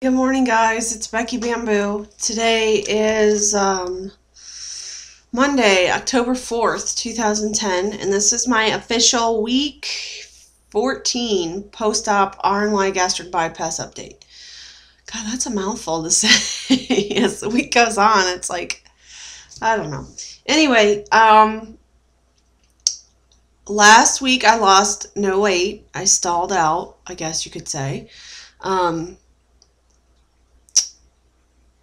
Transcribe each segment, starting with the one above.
Good morning, guys. It's Becky Bamboo. Today is Monday, October 4th, 2010, and this is my official week 14 post-op RNY Gastric bypass update. God, that's a mouthful to say. As the week goes on, it's like, I don't know. Anyway, last week I lost no weight. I stalled out, I guess you could say.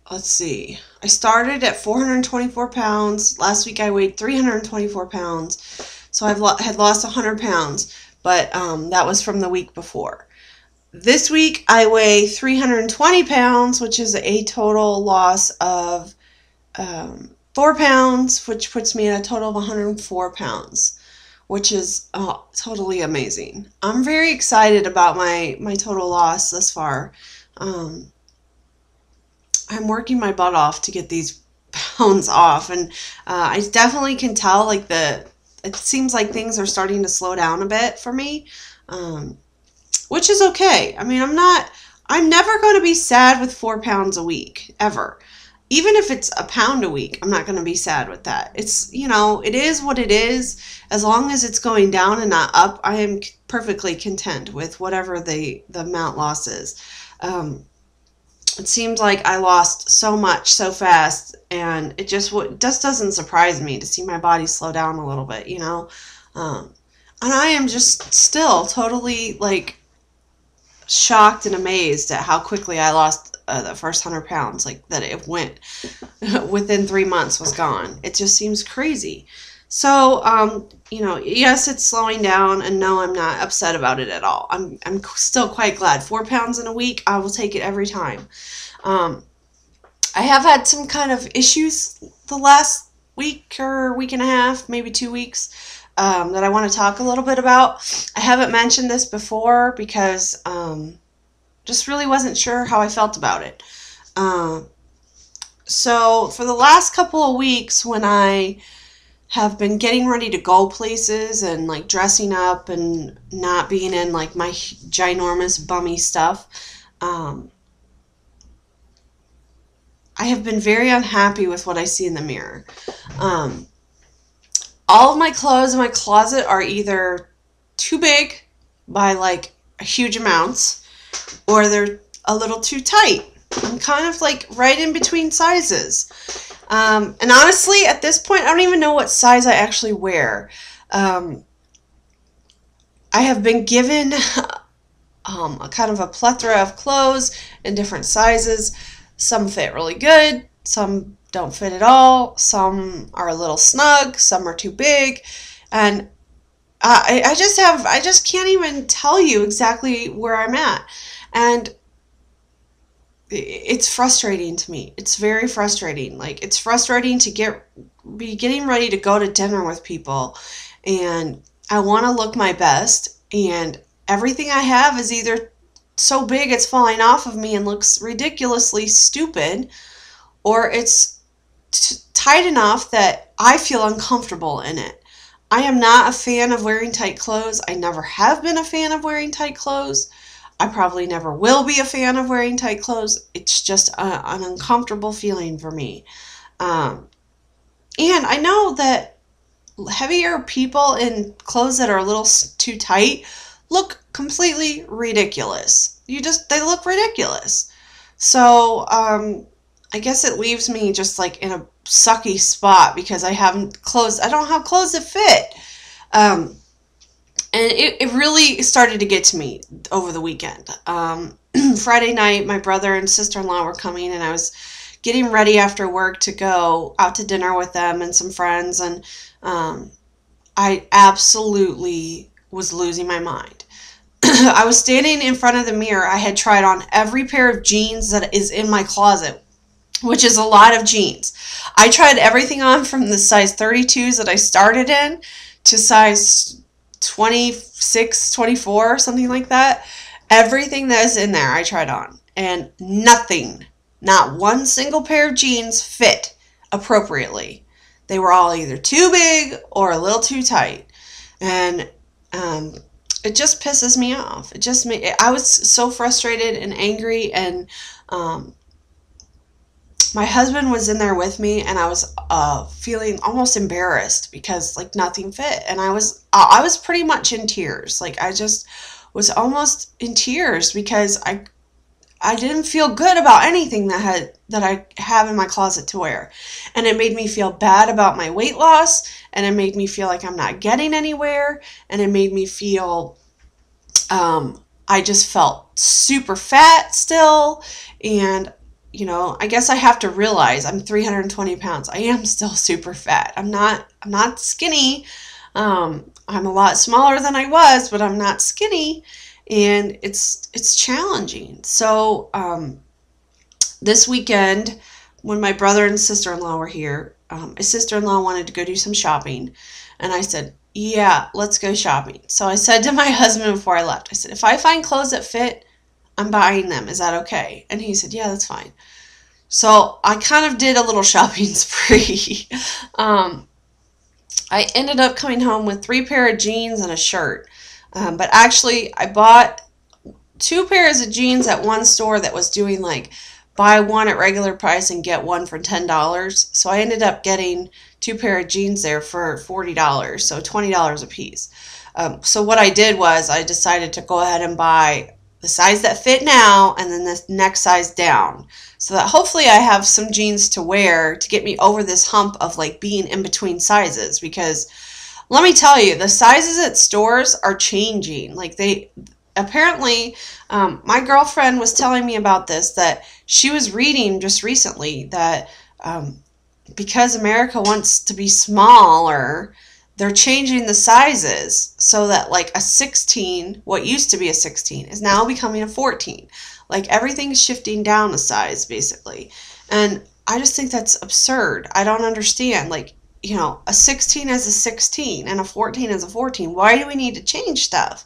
Let's see. I started at 424 pounds. Last week I weighed 324 pounds. So I've had lost 100 pounds, but that was from the week before. This week I weigh 320 pounds, which is a total loss of 4 pounds, which puts me at a total of 104 pounds, which is totally amazing. I'm very excited about my total loss thus far. I'm working my butt off to get these pounds off, and I definitely can tell, like, it seems like things are starting to slow down a bit for me, which is okay. I mean, I'm never going to be sad with 4 pounds a week, ever. Even if it's a pound a week, I'm not going to be sad with that. It's, it is what it is. As long as it's going down and not up, I am perfectly content with whatever the amount loss is. It seems like I lost so much so fast, and it just doesn't surprise me to see my body slow down a little bit, and I am just still totally, like, shocked and amazed at how quickly I lost the first 100 pounds, like, that it went within 3 months was gone. It just seems crazy. So, yes, it's slowing down, and no, I'm not upset about it at all. I'm still quite glad. 4 pounds in a week, I will take it every time. I have had some kind of issues the last week or week and a half, maybe 2 weeks, that I want to talk a little bit about. I haven't mentioned this before because just really wasn't sure how I felt about it. So for the last couple of weeks, when I have been getting ready to go places and, like, dressing up and not being in, like, my ginormous bummy stuff, I have been very unhappy with what I see in the mirror. All of my clothes in my closet are either too big by, like, huge amounts, or they're a little too tight. I'm kind of, like, right in between sizes. And honestly, at this point, I don't even know what size I actually wear. I have been given a kind of a plethora of clothes in different sizes. Some fit really good, some don't fit at all, some are a little snug, some are too big, and I just can't even tell you exactly where I'm at. And it's frustrating to me. It's very frustrating. Like, it's frustrating to be getting ready to go to dinner with people, and I want to look my best, and everything I have is either so big it's falling off of me and looks ridiculously stupid, or it's tight enough that I feel uncomfortable in it. I am not a fan of wearing tight clothes. I never have been a fan of wearing tight clothes. I probably never will be a fan of wearing tight clothes. It's just an uncomfortable feeling for me. And I know that heavier people in clothes that are a little too tight look completely ridiculous. They look ridiculous. So, I guess it leaves me just, like, in a sucky spot because I don't have clothes that fit. And it really started to get to me over the weekend. Friday night, my brother and sister-in-law were coming, and I was getting ready after work to go out to dinner with them and some friends, and I absolutely was losing my mind. I was standing in front of the mirror. I had tried on every pair of jeans that is in my closet, which is a lot of jeans. I tried everything on from the size 32s that I started in to size 26, 24, something like that. Everything that is in there I tried on, and not one single pair of jeans fit appropriately. They were all either too big or a little too tight. And it just pisses me off. I was so frustrated and angry, and um, my husband was in there with me, and I was feeling almost embarrassed because like nothing fit, and I was pretty much in tears. Like I just was almost in tears because I didn't feel good about anything that I have in my closet to wear. And it made me feel bad about my weight loss, and it made me feel like I'm not getting anywhere, and it made me feel I just felt super fat still. And I guess I have to realize I'm 320 pounds. I am still super fat. I'm not skinny. I'm a lot smaller than I was, but I'm not skinny, and it's challenging. So this weekend, when my brother and sister-in-law were here, my sister-in-law wanted to go do some shopping, and I said, yeah, let's go shopping. So I said to my husband before I left, I said, if I find clothes that fit, I'm buying them. Is that okay? And he said, yeah, that's fine. So I kind of did a little shopping spree. I ended up coming home with 3 pair of jeans and a shirt. But actually, I bought 2 pairs of jeans at one store that was doing like buy one at regular price and get one for $10. So I ended up getting 2 pair of jeans there for $40, so $20 a piece. So what I did was I decided to go ahead and buy the size that fit now and then the next size down, so that hopefully I have some jeans to wear to get me over this hump of like being in between sizes. Because let me tell you, the sizes at stores are changing. Like they apparently, my girlfriend was telling me about this, that she was reading just recently that because America wants to be smaller, they're changing the sizes so that like a 16, what used to be a 16, is now becoming a 14. Like everything's shifting down a size basically. And I just think that's absurd. I don't understand. Like, a 16 is a 16 and a 14 is a 14. Why do we need to change stuff?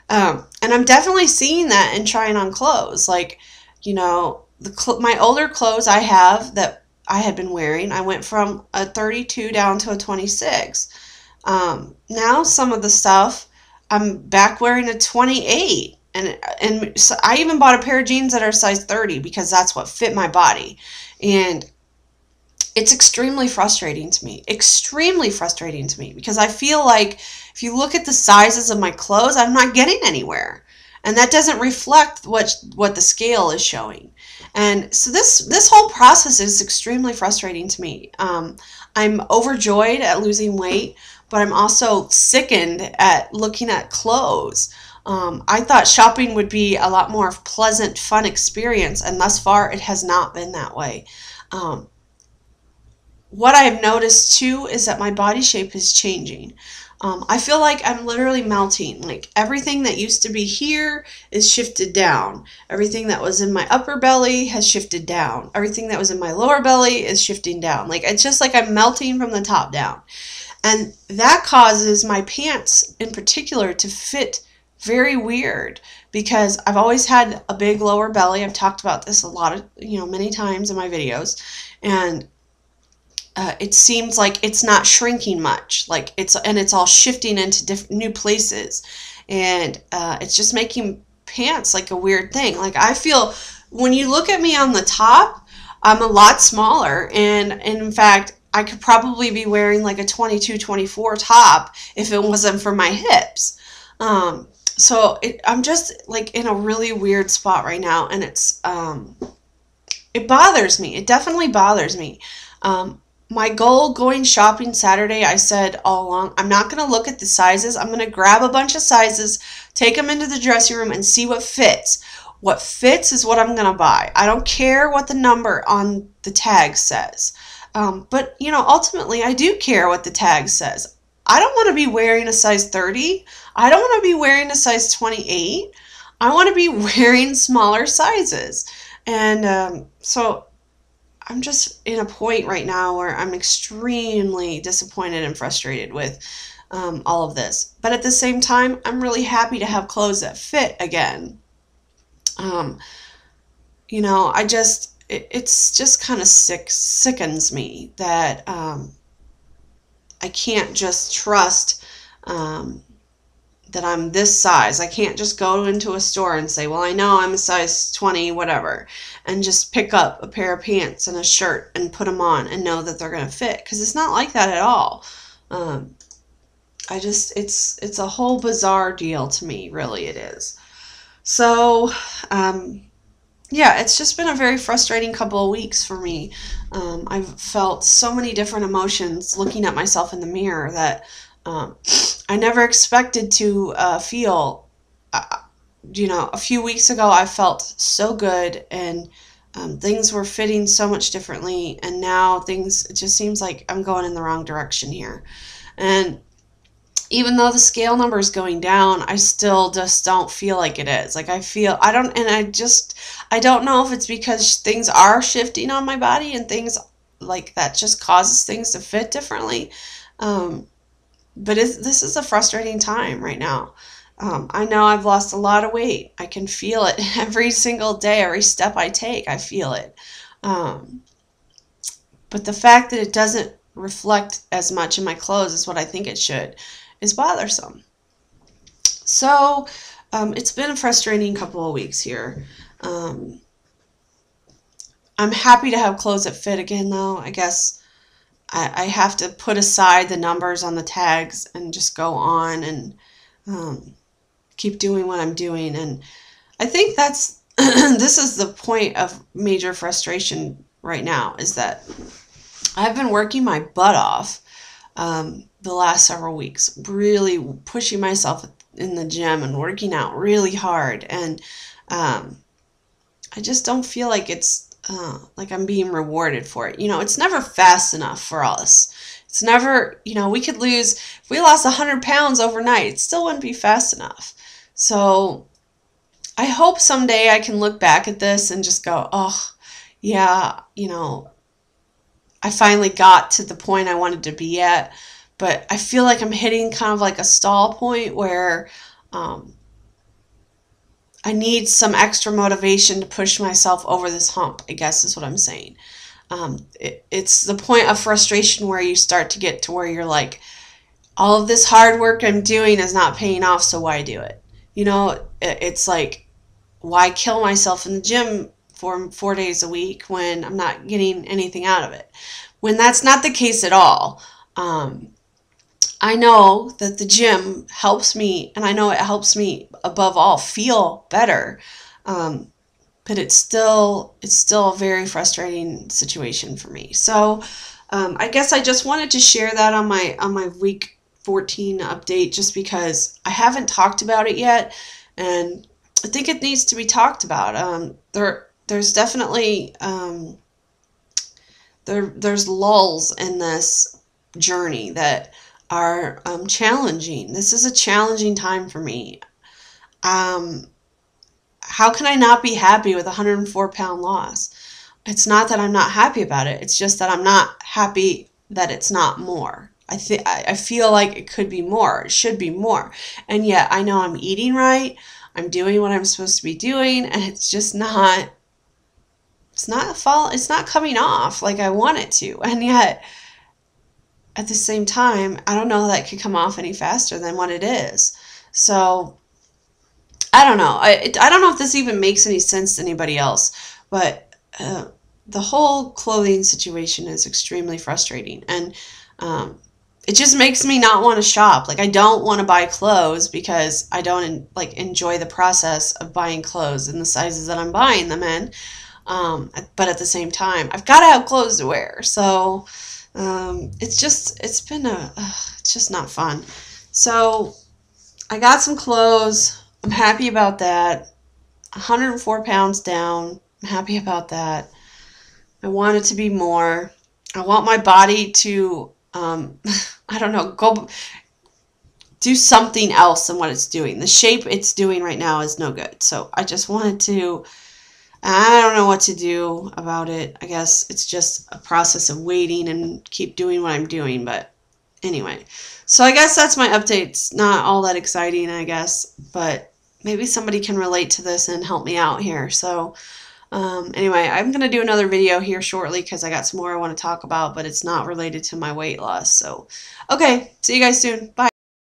And I'm definitely seeing that in trying on clothes. Like, my older clothes I have that I had been wearing, I went from a 32 down to a 26. Now some of the stuff I'm back wearing a 28, and so I even bought a pair of jeans that are size 30 because that's what fit my body. And it's extremely frustrating to me. Extremely frustrating to me because I feel like if you look at the sizes of my clothes, I'm not getting anywhere. And that doesn't reflect what the scale is showing. And so this whole process is extremely frustrating to me. I'm overjoyed at losing weight, but I'm also sickened at looking at clothes. I thought shopping would be a lot more pleasant, fun experience, and thus far it has not been that way. What I have noticed too is that my body shape is changing. I feel like I'm literally melting. Like everything that used to be here is shifted down. Everything that was in my upper belly has shifted down. Everything that was in my lower belly is shifting down. Like it's just like I'm melting from the top down. And that causes my pants in particular to fit very weird because I've always had a big lower belly. I've talked about this a lot of, many times in my videos. And it seems like it's not shrinking much, like it's all shifting into new places, and it's just making pants like a weird thing. Like I feel when you look at me on the top, I'm a lot smaller, and in fact I could probably be wearing like a 22, 24 top if it wasn't for my hips. So I'm just like in a really weird spot right now, and it bothers me. It definitely bothers me. My goal going shopping Saturday, I said all along, I'm not going to look at the sizes. I'm going to grab a bunch of sizes, take them into the dressing room, and see what fits. What fits is what I'm going to buy. I don't care what the number on the tag says. But, ultimately, I do care what the tag says. I don't want to be wearing a size 30. I don't want to be wearing a size 28. I want to be wearing smaller sizes. And so I'm just in a point right now where I'm extremely disappointed and frustrated with all of this. But at the same time, I'm really happy to have clothes that fit again. It's just kind of sickens me that I can't just trust that I'm this size. I can't just go into a store and say, well, I know I'm a size 20, whatever, and just pick up a pair of pants and a shirt and put them on and know that they're going to fit, because it's not like that at all. It's a whole bizarre deal to me, really it is. So, yeah, it's just been a very frustrating couple of weeks for me. I've felt so many different emotions looking at myself in the mirror that I never expected to feel. A few weeks ago I felt so good, and things were fitting so much differently, and now it just seems like I'm going in the wrong direction here. And even though the scale number is going down, I still just don't feel like it is. Like I don't know if it's because things are shifting on my body and things like that just causes things to fit differently. But this is a frustrating time right now. I know I've lost a lot of weight. I can feel it every single day, every step I take, I feel it. But the fact that it doesn't reflect as much in my clothes as what I think it should is bothersome. So it's been a frustrating couple of weeks here. I'm happy to have clothes that fit again, though. I guess I have to put aside the numbers on the tags and just go on and keep doing what I'm doing. And I think that's this is the point of major frustration right now, is that I've been working my butt off the last several weeks, really pushing myself in the gym and working out really hard. And I just don't feel like it's like I'm being rewarded for it. It's never fast enough for us. It's never, we could lose, if we lost 100 pounds overnight, it still wouldn't be fast enough. So I hope someday I can look back at this and just go, oh, yeah, I finally got to the point I wanted to be at. But I feel like I'm hitting kind of like a stall point where I need some extra motivation to push myself over this hump, I guess is what I'm saying. It's the point of frustration where you start to get to where you're like, all of this hard work I'm doing is not paying off, so why do it? It's like, why kill myself in the gym for 4 days a week when I'm not getting anything out of it? When that's not the case at all. I know that the gym helps me, and I know it helps me above all feel better. But it's still a very frustrating situation for me. So I guess I just wanted to share that on my week 14 update, just because I haven't talked about it yet, and I think it needs to be talked about. There's definitely there's lulls in this journey that are challenging. This is a challenging time for me. How can I not be happy with a 104-pound loss? It's not that I'm not happy about it. It's just that I'm not happy that it's not more. I feel like it could be more. It should be more. And yet I know I'm eating right. I'm doing what I'm supposed to be doing, and it's just not. It's not coming off like I want it to. And yet, at the same time, I don't know that it could come off any faster than what it is. So I don't know. I don't know if this even makes any sense to anybody else, but the whole clothing situation is extremely frustrating, and it just makes me not want to shop. Like, I don't want to buy clothes because I don't enjoy the process of buying clothes in the sizes that I'm buying them in. But at the same time, I've got to have clothes to wear. So it's just not fun. So I got some clothes. I'm happy about that. 104 pounds down. I'm happy about that. I want it to be more. I want my body to, I don't know, go do something else than what it's doing. The shape it's doing right now is no good. So I just wanted to, I don't know what to do about it. I guess it's just a process of waiting and keep doing what I'm doing. But anyway, so I guess that's my update. It's not all that exciting, I guess, but maybe somebody can relate to this and help me out here. So anyway, I'm going to do another video here shortly because I got some more I want to talk about, but it's not related to my weight loss. So, okay, see you guys soon. Bye.